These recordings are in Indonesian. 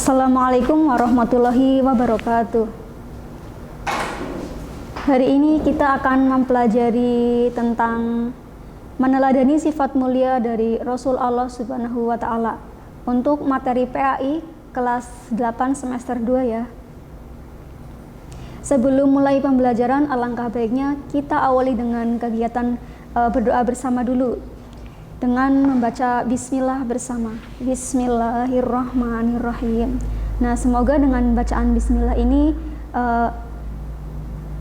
Assalamualaikum warahmatullahi wabarakatuh. Hari ini kita akan mempelajari tentang meneladani sifat mulia dari Rasul Allah Subhanahu wa Ta'ala untuk materi PAI kelas 8 semester 2 ya. Sebelum mulai pembelajaran, alangkah baiknya kita awali dengan kegiatan berdoa bersama dulu dengan membaca bismillah bersama. Bismillahirrahmanirrahim. Nah, semoga dengan bacaan bismillah ini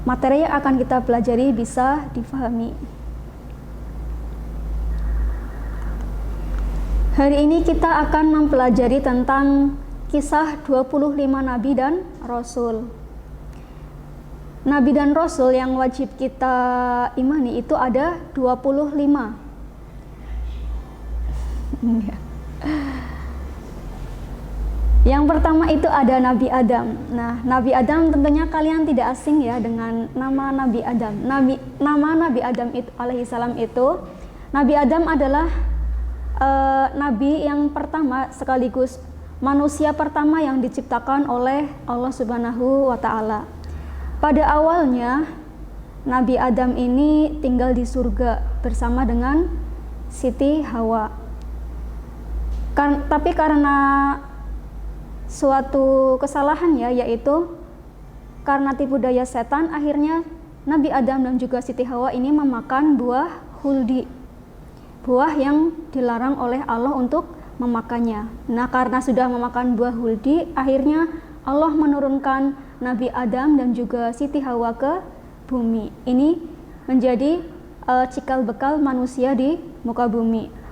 materi yang akan kita pelajari bisa difahami. Hari ini kita akan mempelajari tentang kisah 25 nabi dan rasul. Nabi dan rasul yang wajib kita imani itu ada 25. Yang pertama itu ada Nabi Adam. Nah, Nabi Adam tentunya kalian tidak asing ya dengan nama Nabi Adam. Nama Nabi Adam itu alaihissalam itu, Nabi Adam adalah nabi yang pertama sekaligus manusia pertama yang diciptakan oleh Allah Subhanahu wa Ta'ala. Pada awalnya Nabi Adam ini tinggal di surga bersama dengan Siti Hawa. Tapi karena suatu kesalahan ya, yaitu karena tipu daya setan, akhirnya Nabi Adam dan juga Siti Hawa ini memakan buah huldi, buah yang dilarang oleh Allah untuk memakannya. Nah, karena sudah memakan buah huldi, akhirnya Allah menurunkan Nabi Adam dan juga Siti Hawa ke bumi. Ini menjadi cikal bakal manusia di muka bumi.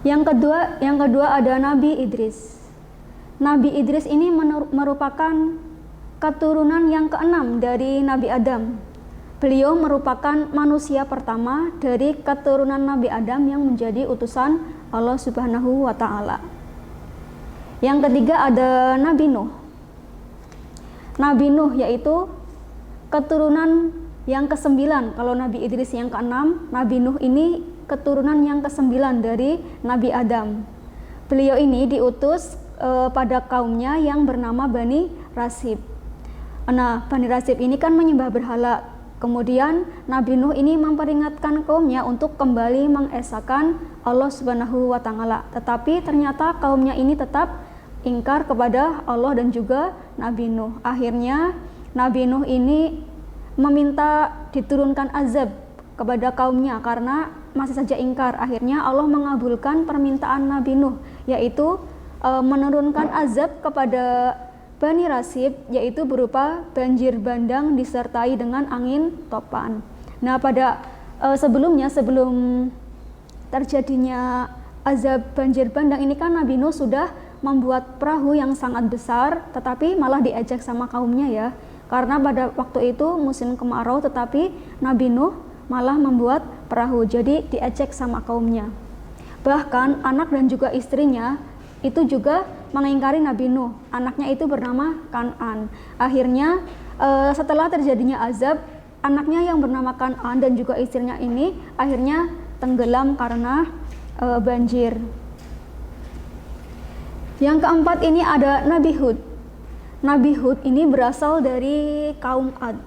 Yang kedua ada Nabi Idris. Nabi Idris ini merupakan keturunan yang keenam dari Nabi Adam. Beliau merupakan manusia pertama dari keturunan Nabi Adam yang menjadi utusan Allah Subhanahu wa Ta'ala. Yang ketiga ada Nabi Nuh. Nabi Nuh yaitu keturunan yang ke-9. Kalau Nabi Idris yang ke-6, Nabi Nuh ini keturunan yang ke-9 dari Nabi Adam. Beliau ini diutus pada kaumnya yang bernama Bani Rasib. Nah, Bani Rasib ini kan menyembah berhala. Kemudian Nabi Nuh ini memperingatkan kaumnya untuk kembali mengesahkan Allah Subhanahu wa Ta'ala. Tetapi ternyata kaumnya ini tetap ingkar kepada Allah dan juga Nabi Nuh. Akhirnya Nabi Nuh ini meminta diturunkan azab kepada kaumnya karena masih saja ingkar. Akhirnya Allah mengabulkan permintaan Nabi Nuh, yaitu menurunkan azab kepada Bani Rasib, yaitu berupa banjir bandang disertai dengan angin topan. Nah, pada sebelum terjadinya azab banjir bandang ini kan Nabi Nuh sudah membuat perahu yang sangat besar, tetapi malah diejek sama kaumnya ya, karena pada waktu itu musim kemarau, tetapi Nabi Nuh malah membuat perahu, jadi diejek sama kaumnya. Bahkan anak dan juga istrinya itu juga mengingkari Nabi Nuh. Anaknya itu bernama Kan'an. Akhirnya setelah terjadinya azab, anaknya yang bernama Kan'an dan juga istrinya ini akhirnya tenggelam karena banjir. Yang keempat ini ada Nabi Hud. Nabi Hud ini berasal dari kaum Ad,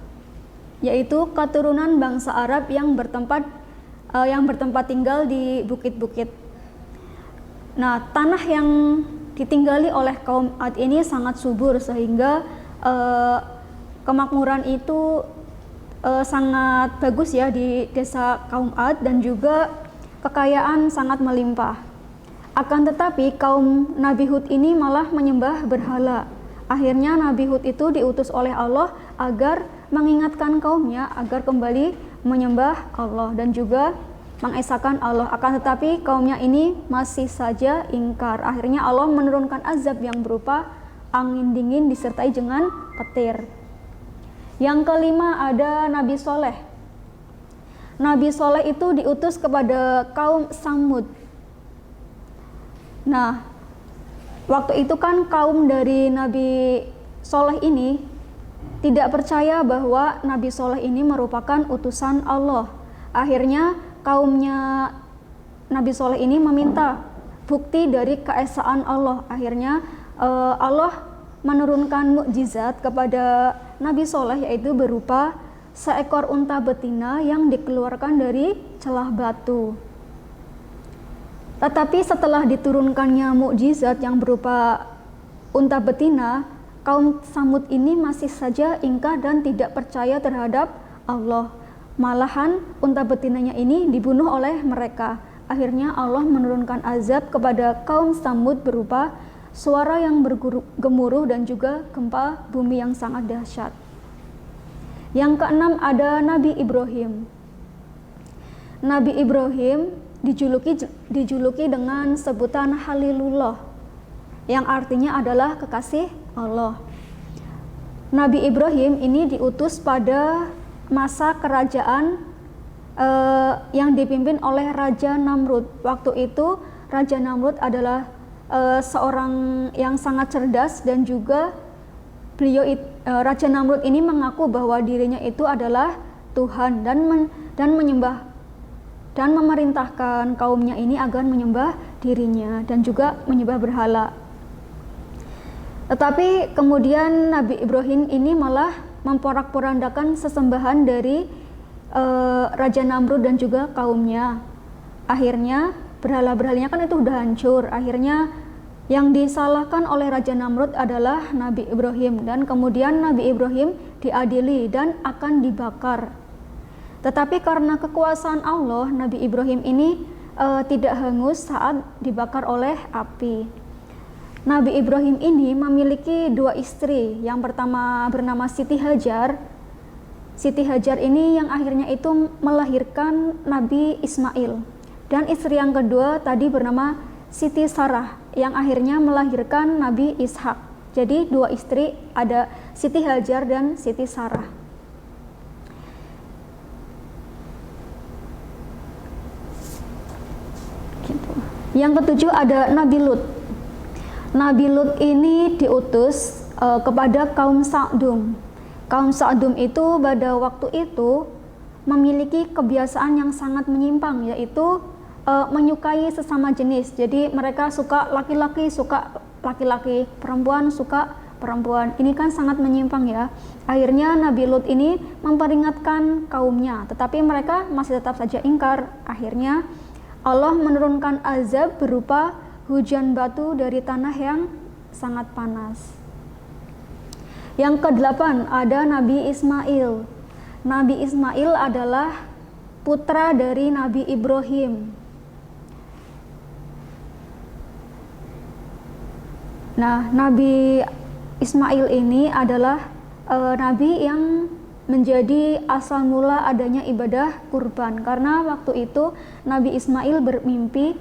yaitu keturunan bangsa Arab yang bertempat tinggal di bukit-bukit. Nah, tanah yang ditinggali oleh kaum Ad ini sangat subur sehingga kemakmuran itu sangat bagus ya di desa kaum Ad, dan juga kekayaan sangat melimpah. Akan tetapi kaum Nabi Hud ini malah menyembah berhala. Akhirnya Nabi Hud itu diutus oleh Allah agar mengingatkan kaumnya agar kembali menyembah Allah dan juga mengesahkan Allah. Akan tetapi kaumnya ini masih saja ingkar. Akhirnya Allah menurunkan azab yang berupa angin dingin disertai dengan petir. Yang kelima ada Nabi Soleh. Nabi Soleh itu diutus kepada kaum Samud. Nah, waktu itu kan kaum dari Nabi Soleh ini tidak percaya bahwa Nabi Soleh ini merupakan utusan Allah. Akhirnya kaumnya Nabi Soleh ini meminta bukti dari keesaan Allah. Akhirnya Allah menurunkan mukjizat kepada Nabi Soleh, yaitu berupa seekor unta betina yang dikeluarkan dari celah batu. Tetapi setelah diturunkannya mukjizat yang berupa unta betina, kaum Samud ini masih saja ingkar dan tidak percaya terhadap Allah. Malahan unta betinanya ini dibunuh oleh mereka. Akhirnya Allah menurunkan azab kepada kaum Samud berupa suara yang bergemuruh dan juga gempa bumi yang sangat dahsyat. Yang keenam ada Nabi Ibrahim. Nabi Ibrahim dijuluki dengan sebutan Halilullah, yang artinya adalah kekasih Allah. Nabi Ibrahim ini diutus pada masa kerajaan yang dipimpin oleh Raja Namrud. Waktu itu Raja Namrud adalah seorang yang sangat cerdas, dan juga Raja Namrud ini mengaku bahwa dirinya itu adalah Tuhan dan menyembah dan memerintahkan kaumnya ini agar menyembah dirinya dan juga menyembah berhala. Tetapi kemudian Nabi Ibrahim ini malah memporak-porandakan sesembahan dari Raja Namrud dan juga kaumnya. Akhirnya berhala-berhalanya kan itu udah hancur. Akhirnya yang disalahkan oleh Raja Namrud adalah Nabi Ibrahim, dan kemudian Nabi Ibrahim diadili dan akan dibakar. Tetapi karena kekuasaan Allah, Nabi Ibrahim ini tidak hangus saat dibakar oleh api. Nabi Ibrahim ini memiliki dua istri. Yang pertama bernama Siti Hajar. Siti Hajar ini yang akhirnya itu melahirkan Nabi Ismail. Dan istri yang kedua tadi bernama Siti Sarah, yang akhirnya melahirkan Nabi Ishak. Jadi dua istri, ada Siti Hajar dan Siti Sarah. Yang ketujuh ada Nabi Lut. Nabi Lut ini diutus kepada kaum Sa'dum. Kaum Sa'dum itu pada waktu itu memiliki kebiasaan yang sangat menyimpang, yaitu menyukai sesama jenis. Jadi mereka suka laki-laki, suka laki-laki, perempuan suka perempuan. Ini kan sangat menyimpang ya. Akhirnya Nabi Lut ini memperingatkan kaumnya, tetapi mereka masih tetap saja ingkar. Akhirnya Allah menurunkan azab berupa hujan batu dari tanah yang sangat panas. Yang kedelapan ada Nabi Ismail. Nabi Ismail adalah putra dari Nabi Ibrahim. Nah, Nabi Ismail ini adalah nabi yang menjadi asal mula adanya ibadah kurban, karena waktu itu Nabi Ismail bermimpi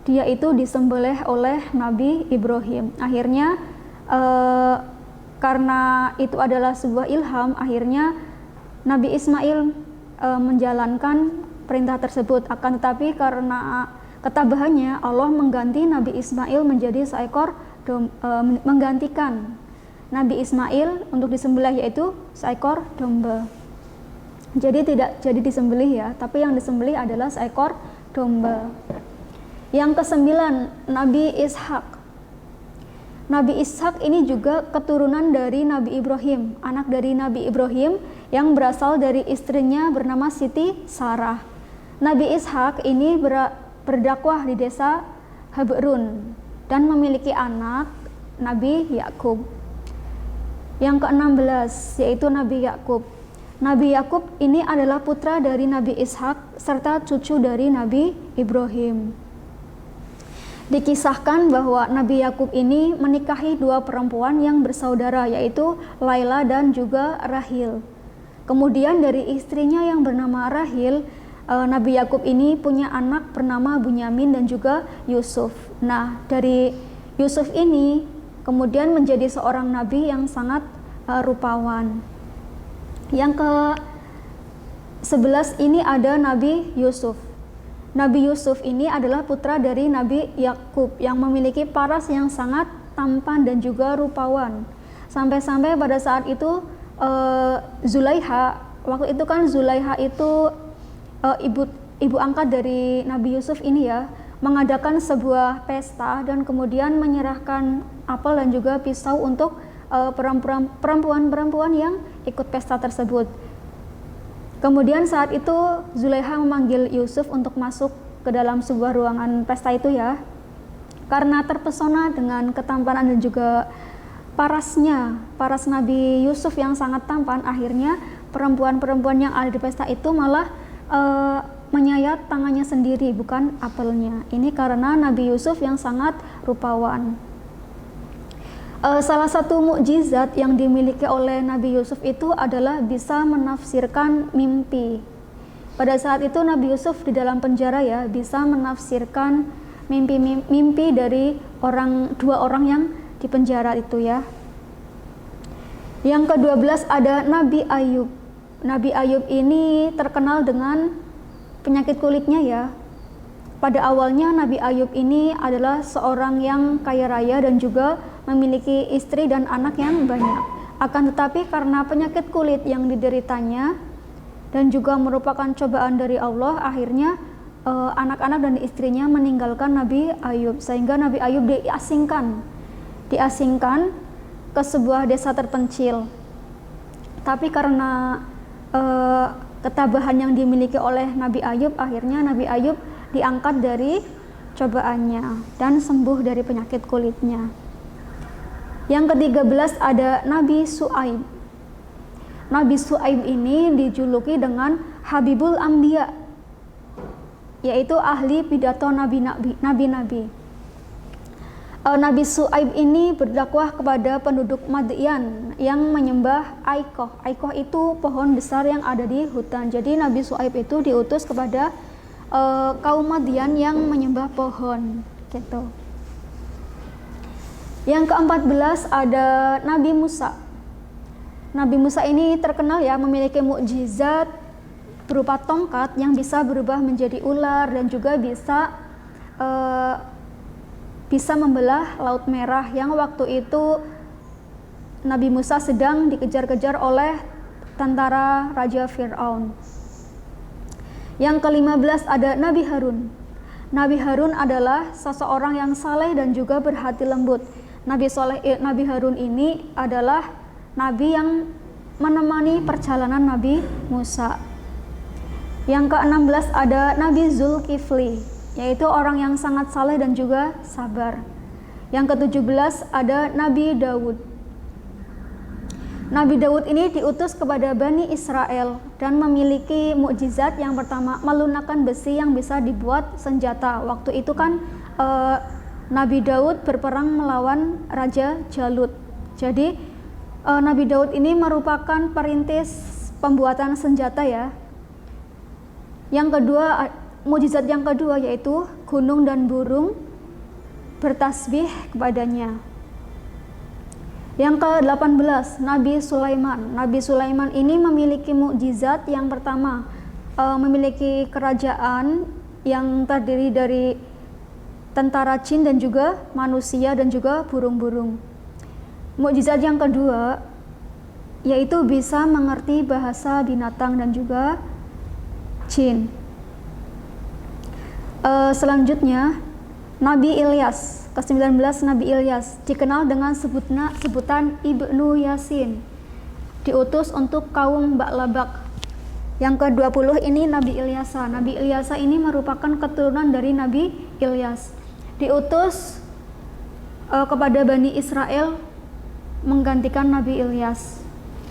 dia itu disembelih oleh Nabi Ibrahim. Akhirnya karena itu adalah sebuah ilham, akhirnya Nabi Ismail menjalankan perintah tersebut. Akan tetapi karena ketabahannya, Allah mengganti Nabi Ismail menjadi seekor menggantikan Nabi Ismail untuk disembelih, yaitu seekor domba. Jadi tidak jadi disembelih ya, tapi yang disembelih adalah seekor domba. Yang kesembilan, Nabi Ishak. Nabi Ishak ini juga keturunan dari Nabi Ibrahim, anak dari Nabi Ibrahim yang berasal dari istrinya bernama Siti Sarah. Nabi Ishak ini berdakwah di desa Habrun dan memiliki anak Nabi Yakub. Yang ke-16 yaitu Nabi Yakub. Nabi Yakub ini adalah putra dari Nabi Ishak serta cucu dari Nabi Ibrahim. Dikisahkan bahwa Nabi Yakub ini menikahi dua perempuan yang bersaudara, yaitu Laila dan juga Rahil. Kemudian dari istrinya yang bernama Rahil, Nabi Yakub ini punya anak bernama Bunyamin dan juga Yusuf. Nah, dari Yusuf ini kemudian menjadi seorang nabi yang sangat rupawan. Yang ke-11 ini ada Nabi Yusuf. Nabi Yusuf ini adalah putra dari Nabi Yakub yang memiliki paras yang sangat tampan dan juga rupawan. Sampai-sampai pada saat itu Zulaiha, waktu itu kan Zulaiha itu ibu angkat dari Nabi Yusuf ini ya, mengadakan sebuah pesta dan kemudian menyerahkan apel dan juga pisau untuk perempuan-perempuan yang ikut pesta tersebut. Kemudian saat itu Zulaiha memanggil Yusuf untuk masuk ke dalam sebuah ruangan pesta itu ya. Karena terpesona dengan ketampanan dan juga paras Nabi Yusuf yang sangat tampan, akhirnya perempuan-perempuan yang ada di pesta itu malah menyayat tangannya sendiri, bukan apelnya. Ini karena Nabi Yusuf yang sangat rupawan. Salah satu mukjizat yang dimiliki oleh Nabi Yusuf itu adalah bisa menafsirkan mimpi. Pada saat itu Nabi Yusuf di dalam penjara ya, bisa menafsirkan mimpi dari dua orang yang di penjara itu ya. Yang ke-12 ada Nabi Ayub. Nabi Ayub ini terkenal dengan penyakit kulitnya ya. Pada awalnya Nabi Ayub ini adalah seorang yang kaya raya dan juga memiliki istri dan anak yang banyak. Akan tetapi karena penyakit kulit yang dideritanya dan juga merupakan cobaan dari Allah, akhirnya anak-anak dan istrinya meninggalkan Nabi Ayub, sehingga Nabi Ayub diasingkan ke sebuah desa terpencil. Tapi karena ketabahan yang dimiliki oleh Nabi Ayub, akhirnya Nabi Ayub diangkat dari cobaannya dan sembuh dari penyakit kulitnya. Yang ke-13 ada Nabi Su'aib. Nabi Su'aib ini dijuluki dengan Habibul Anbiya, yaitu ahli pidato nabi-nabi. Nabi Su'aib ini berdakwah kepada penduduk Madyan yang menyembah Aikoh. Aikoh itu pohon besar yang ada di hutan. Jadi Nabi Su'aib itu diutus kepada kaum Madyan yang menyembah pohon gitu. Yang ke-14 ada Nabi Musa. Nabi Musa ini terkenal ya, memiliki mukjizat berupa tongkat yang bisa berubah menjadi ular dan juga bisa membelah Laut Merah yang waktu itu Nabi Musa sedang dikejar-kejar oleh tentara Raja Fir'aun. Yang ke-15 ada Nabi Harun. Nabi Harun adalah seseorang yang saleh dan juga berhati lembut. Nabi Harun ini adalah nabi yang menemani perjalanan Nabi Musa. Yang ke-16 ada Nabi Zulkifli, yaitu orang yang sangat saleh dan juga sabar. Yang ke-17 ada Nabi Daud. Nabi Daud ini diutus kepada Bani Israel dan memiliki mukjizat yang pertama, melunakkan besi yang bisa dibuat senjata. Waktu itu kan Nabi Daud berperang melawan Raja Jalut. Jadi Nabi Daud ini merupakan perintis pembuatan senjata ya. Yang kedua, mukjizat yang kedua yaitu gunung dan burung bertasbih kepadanya. Yang ke-18 Nabi Sulaiman. Nabi Sulaiman ini memiliki mukjizat yang pertama, memiliki kerajaan yang terdiri dari tentara jin dan juga manusia dan juga burung-burung. Mukjizat yang kedua yaitu bisa mengerti bahasa binatang dan juga jin. Selanjutnya Nabi Ilyas, ke-19 Nabi Ilyas, dikenal dengan sebutan Ibnu Yasin, diutus untuk kaum Ba'labak. Yang ke-20 ini Nabi Ilyasa. Nabi Ilyasa ini merupakan keturunan dari Nabi Ilyas, diutus kepada Bani Israel menggantikan Nabi Ilyas.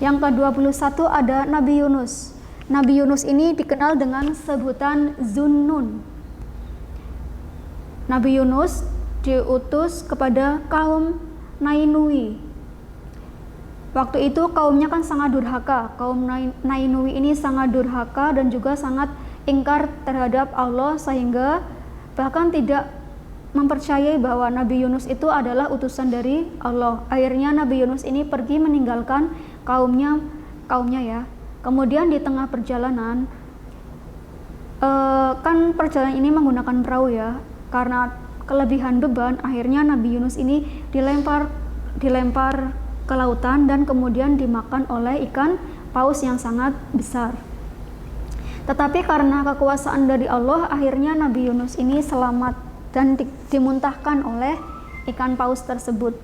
Yang ke-21 ada Nabi Yunus. Nabi Yunus ini dikenal dengan sebutan Zunnun. Nabi Yunus diutus kepada kaum Nainui. Waktu itu kaumnya kan sangat durhaka. Kaum Nainui ini sangat durhaka dan juga sangat ingkar terhadap Allah, sehingga bahkan tidak mempercayai bahwa Nabi Yunus itu adalah utusan dari Allah. Akhirnya Nabi Yunus ini pergi meninggalkan kaumnya ya. Kemudian di tengah perjalanan, kan perjalanan ini menggunakan perahu ya. Karena kelebihan beban, akhirnya Nabi Yunus ini dilempar ke lautan dan kemudian dimakan oleh ikan paus yang sangat besar. Tetapi karena kekuasaan dari Allah, akhirnya Nabi Yunus ini selamat dan dimuntahkan oleh ikan paus tersebut.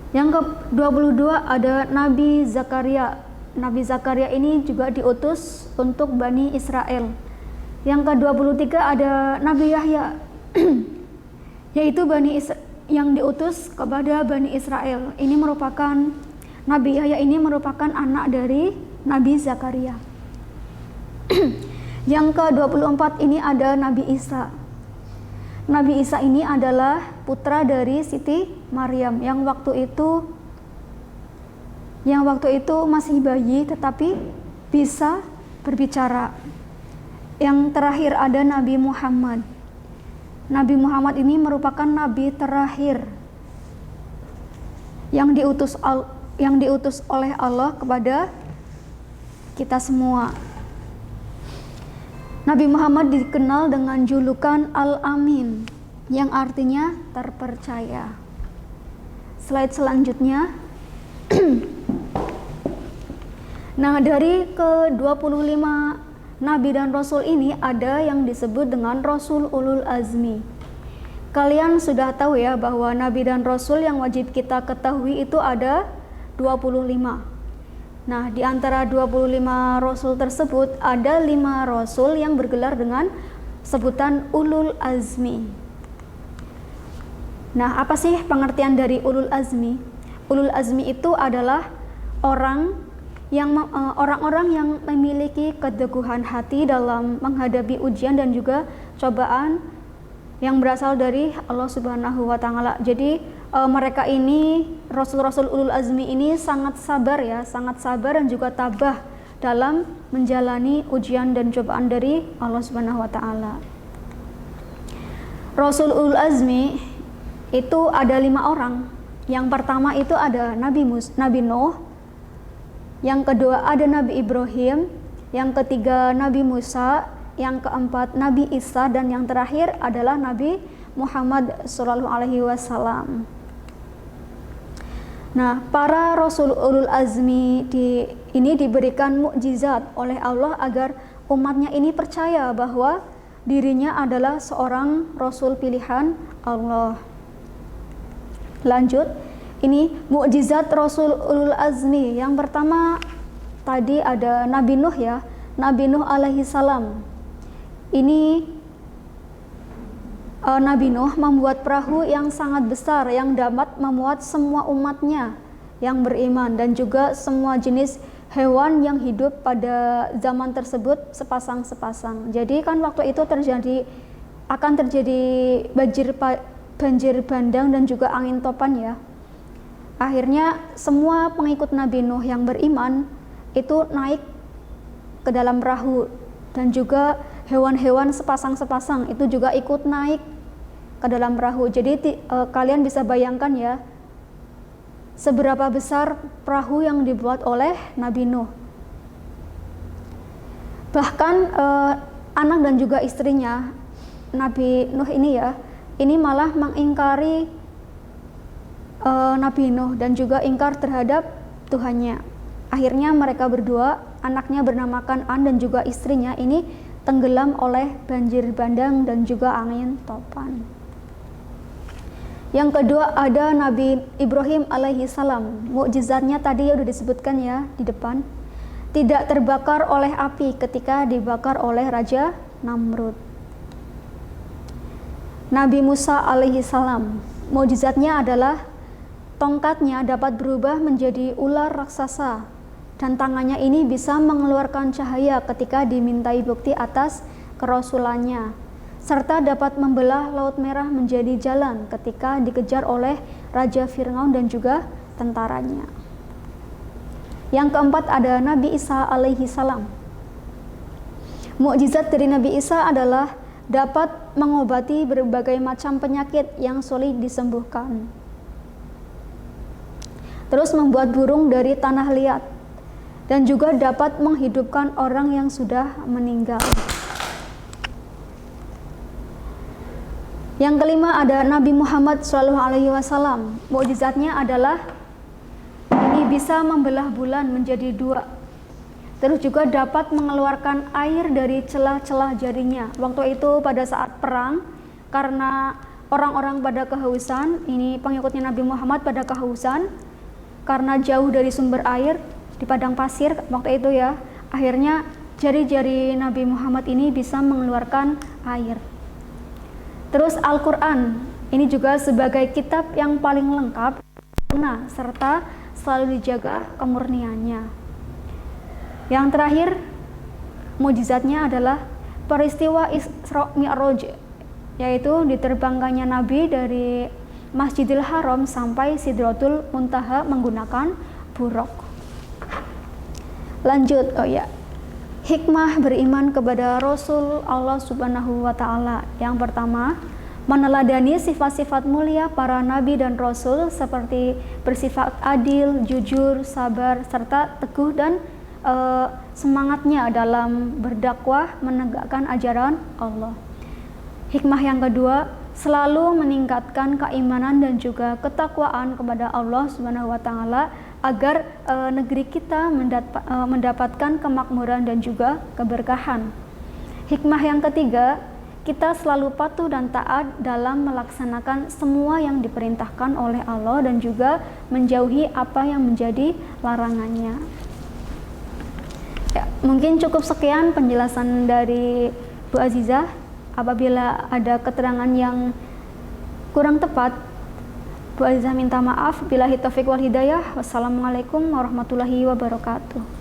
Yang ke-22 ada Nabi Zakaria. Nabi Zakaria ini juga diutus untuk Bani Israel. Yang ke-23 ada Nabi Yahya yaitu yang diutus kepada Bani Israel. Ini merupakan Nabi Yahya ini merupakan anak dari Nabi Zakaria. Yang ke-24 ini ada Nabi Isa. Nabi Isa ini adalah putra dari Siti Maryam yang waktu itu masih bayi tetapi bisa berbicara. Yang terakhir ada Nabi Muhammad. Nabi Muhammad ini merupakan nabi terakhir yang diutus oleh Allah kepada kita semua. Nabi Muhammad dikenal dengan julukan Al-Amin yang artinya terpercaya. Slide selanjutnya. Nah, dari ke-25 Nabi dan Rasul ini ada yang disebut dengan Rasul Ulul Azmi. Kalian sudah tahu ya bahwa Nabi dan Rasul yang wajib kita ketahui itu ada 25. Nah, di antara 25 Rasul tersebut ada 5 Rasul yang bergelar dengan sebutan Ulul Azmi. Nah, apa sih pengertian dari Ulul Azmi? Ulul Azmi itu adalah orang-orang yang memiliki keteguhan hati dalam menghadapi ujian dan juga cobaan yang berasal dari Allah Subhanahu wa Ta'ala. Jadi mereka ini, Rasul-Rasul Ulul Azmi ini sangat sabar dan juga tabah dalam menjalani ujian dan cobaan dari Allah Subhanahu wa Ta'ala. Rasul Ulul Azmi itu ada 5 orang. Yang pertama itu ada Nabi Nuh, yang kedua ada Nabi Ibrahim, yang ketiga Nabi Musa, yang keempat Nabi Isa, dan yang terakhir adalah Nabi Muhammad SAW. Nah, para Rasul Ulul Azmi ini diberikan mukjizat oleh Allah agar umatnya ini percaya bahwa dirinya adalah seorang Rasul pilihan Allah. Lanjut, ini mukjizat Rasul Ulul Azmi. Yang pertama tadi ada Nabi Nuh ya, Nabi Nuh alaihi salam. Ini Nabi Nuh membuat perahu yang sangat besar yang dapat memuat semua umatnya yang beriman dan juga semua jenis hewan yang hidup pada zaman tersebut sepasang-sepasang. Jadi kan waktu itu akan terjadi banjir bandang dan juga angin topan ya. Akhirnya semua pengikut Nabi Nuh yang beriman itu naik ke dalam perahu, dan juga hewan-hewan sepasang-sepasang itu juga ikut naik ke dalam perahu. Jadi kalian bisa bayangkan ya seberapa besar perahu yang dibuat oleh Nabi Nuh. Bahkan anak dan juga istrinya Nabi Nuh ini ya, ini malah mengingkari Nabi Nuh dan juga ingkar terhadap Tuhannya. Akhirnya mereka berdua, anaknya bernamakan An dan juga istrinya ini tenggelam oleh banjir bandang dan juga angin topan. Yang kedua ada Nabi Ibrahim alaihi salam. Mukjizatnya tadi ya udah disebutkan ya di depan. Tidak terbakar oleh api ketika dibakar oleh Raja Namrud. Nabi Musa alaihi salam. Mukjizatnya adalah tongkatnya dapat berubah menjadi ular raksasa, dan tangannya ini bisa mengeluarkan cahaya ketika dimintai bukti atas kerasulannya, serta dapat membelah Laut Merah menjadi jalan ketika dikejar oleh Raja Fir'aun dan juga tentaranya. Yang keempat ada Nabi Isa alaihi salam. Mukjizat dari Nabi Isa adalah dapat mengobati berbagai macam penyakit yang sulit disembuhkan, terus membuat burung dari tanah liat, dan juga dapat menghidupkan orang yang sudah meninggal. Yang kelima ada Nabi Muhammad SAW. Mukjizatnya adalah ini bisa membelah bulan menjadi 2, terus juga dapat mengeluarkan air dari celah-celah jarinya. Waktu itu pada saat perang, karena orang-orang pada kehausan, ini pengikutnya Nabi Muhammad pada kehausan karena jauh dari sumber air di padang pasir waktu itu ya. Akhirnya jari-jari Nabi Muhammad ini bisa mengeluarkan air. Terus Al-Quran ini juga sebagai kitab yang paling lengkap serta selalu dijaga kemurniannya. Yang terakhir mukjizatnya adalah peristiwa Isra Mi'raj, yaitu diterbangkannya Nabi dari Masjidil Haram sampai Sidratul Muntaha menggunakan buraq. Lanjut, hikmah beriman kepada Rasul Allah Subhanahu wa Ta'ala. Yang pertama, meneladani sifat-sifat mulia para nabi dan rasul seperti bersifat adil, jujur, sabar, serta teguh dan semangatnya dalam berdakwah menegakkan ajaran Allah. Hikmah yang kedua, selalu meningkatkan keimanan dan juga ketakwaan kepada Allah Subhanahu wa Ta'ala agar negeri kita mendapatkan kemakmuran dan juga keberkahan. Hikmah yang ketiga, kita selalu patuh dan taat dalam melaksanakan semua yang diperintahkan oleh Allah dan juga menjauhi apa yang menjadi larangannya. Ya, mungkin cukup sekian penjelasan dari Bu Azizah. Apabila ada keterangan yang kurang tepat, Bu Azizah minta maaf. Billahi taufiq wal hidayah. Wassalamualaikum warahmatullahi wabarakatuh.